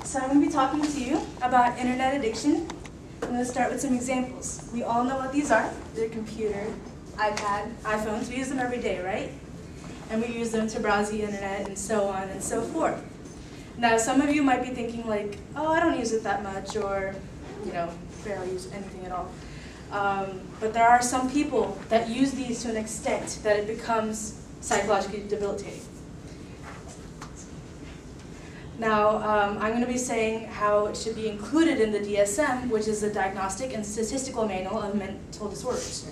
So I'm going to be talking to you about internet addiction. I'm going to start with some examples. We all know what these are. They're computer, iPad, iPhones. We use them every day, right? And we use them to browse the internet and so on and so forth. Now, some of you might be thinking like, oh, I don't use it that much, or, you know, barely use anything at all. But there are some people that use these to an extent that it becomes psychologically debilitating. Now, I'm going to be saying how it should be included in the DSM, which is the Diagnostic and Statistical Manual of Mental Disorders.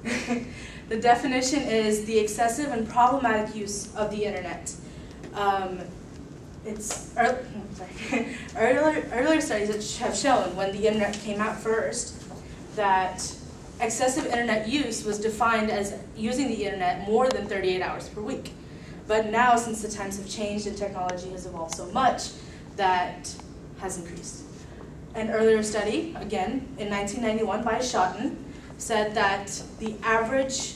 The definition is the excessive and problematic use of the internet. Earlier studies have shown, when the internet came out first, that excessive internet use was defined as using the internet more than 38 hours per week. But now, since the times have changed and technology has evolved so much, that has increased. An earlier study, again, in 1991 by Schotten, said that the average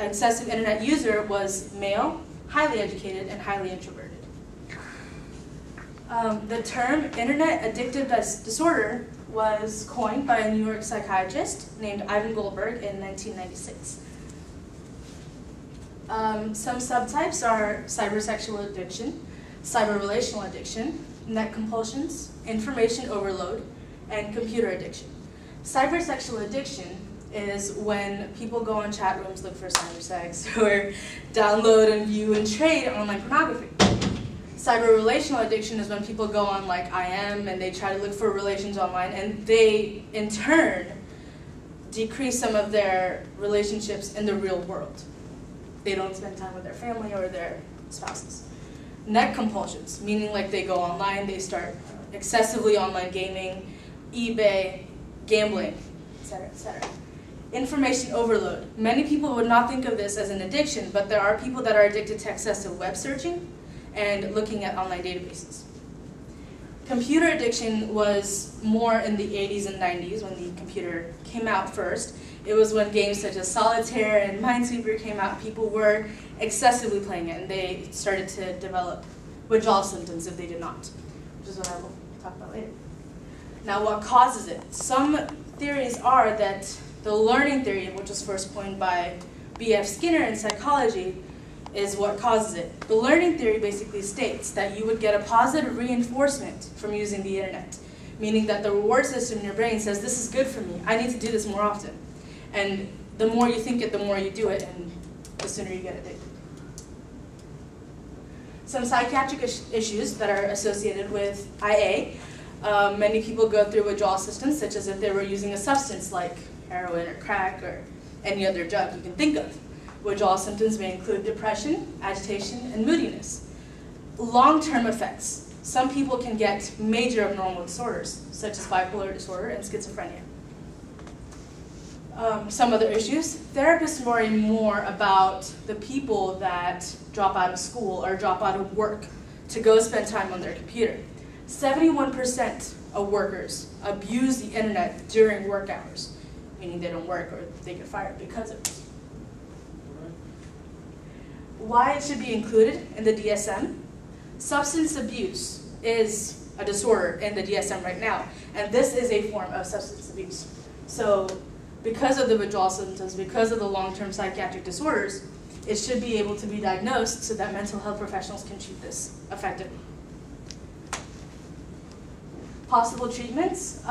excessive internet user was male, highly educated, and highly introverted. The term internet addictive disorder was coined by a New York psychiatrist named Ivan Goldberg in 1996. Some subtypes are cybersexual addiction, cyber-relational addiction, net compulsions, information overload, and computer addiction. Cybersexual addiction is when people go on chat rooms, look for cyber sex, or download and view and trade online pornography. Cyber-relational addiction is when people go on like I Am and they try to look for relations online, and they, in turn, decrease some of their relationships in the real world. They don't spend time with their family or their spouses. Net compulsions, meaning like they go online, they start excessively online gaming, eBay, gambling, etc., etc. Information overload. Many people would not think of this as an addiction, but there are people that are addicted to excessive web searching and looking at online databases. Computer addiction was more in the 80s and 90s when the computer came out first. It was when games such as Solitaire and Minesweeper came out, people were excessively playing it, and they started to develop withdrawal symptoms if they did not, which is what I will talk about later. Now, what causes it? Some theories are that the learning theory, which was first coined by B.F. Skinner in psychology, is what causes it. The learning theory basically states that you would get a positive reinforcement from using the internet, meaning that the reward system in your brain says, this is good for me, I need to do this more often. And the more you think it, the more you do it, and the sooner you get addicted. Some psychiatric issues that are associated with IA. Many people go through withdrawal symptoms, such as if they were using a substance like heroin or crack or any other drug you can think of. Withdrawal symptoms may include depression, agitation, and moodiness. Long-term effects. Some people can get major abnormal disorders, such as bipolar disorder and schizophrenia. Some other issues. Therapists worry more about the people that drop out of school or drop out of work to go spend time on their computer. 71% of workers abuse the internet during work hours, meaning they don't work or they get fired because of it. Why it should be included in the DSM? Substance abuse is a disorder in the DSM right now, and this is a form of substance abuse. So because of the withdrawal symptoms, because of the long-term psychiatric disorders, it should be able to be diagnosed so that mental health professionals can treat this effectively. Possible treatments.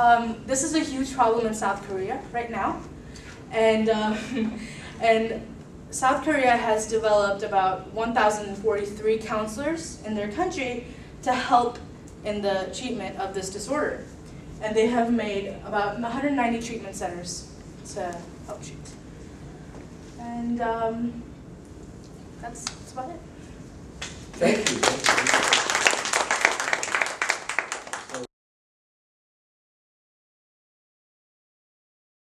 This is a huge problem in South Korea right now. And South Korea has developed about 1,043 counselors in their country to help in the treatment of this disorder. And they have made about 190 treatment centers to help treat. And that's about it. Thank you.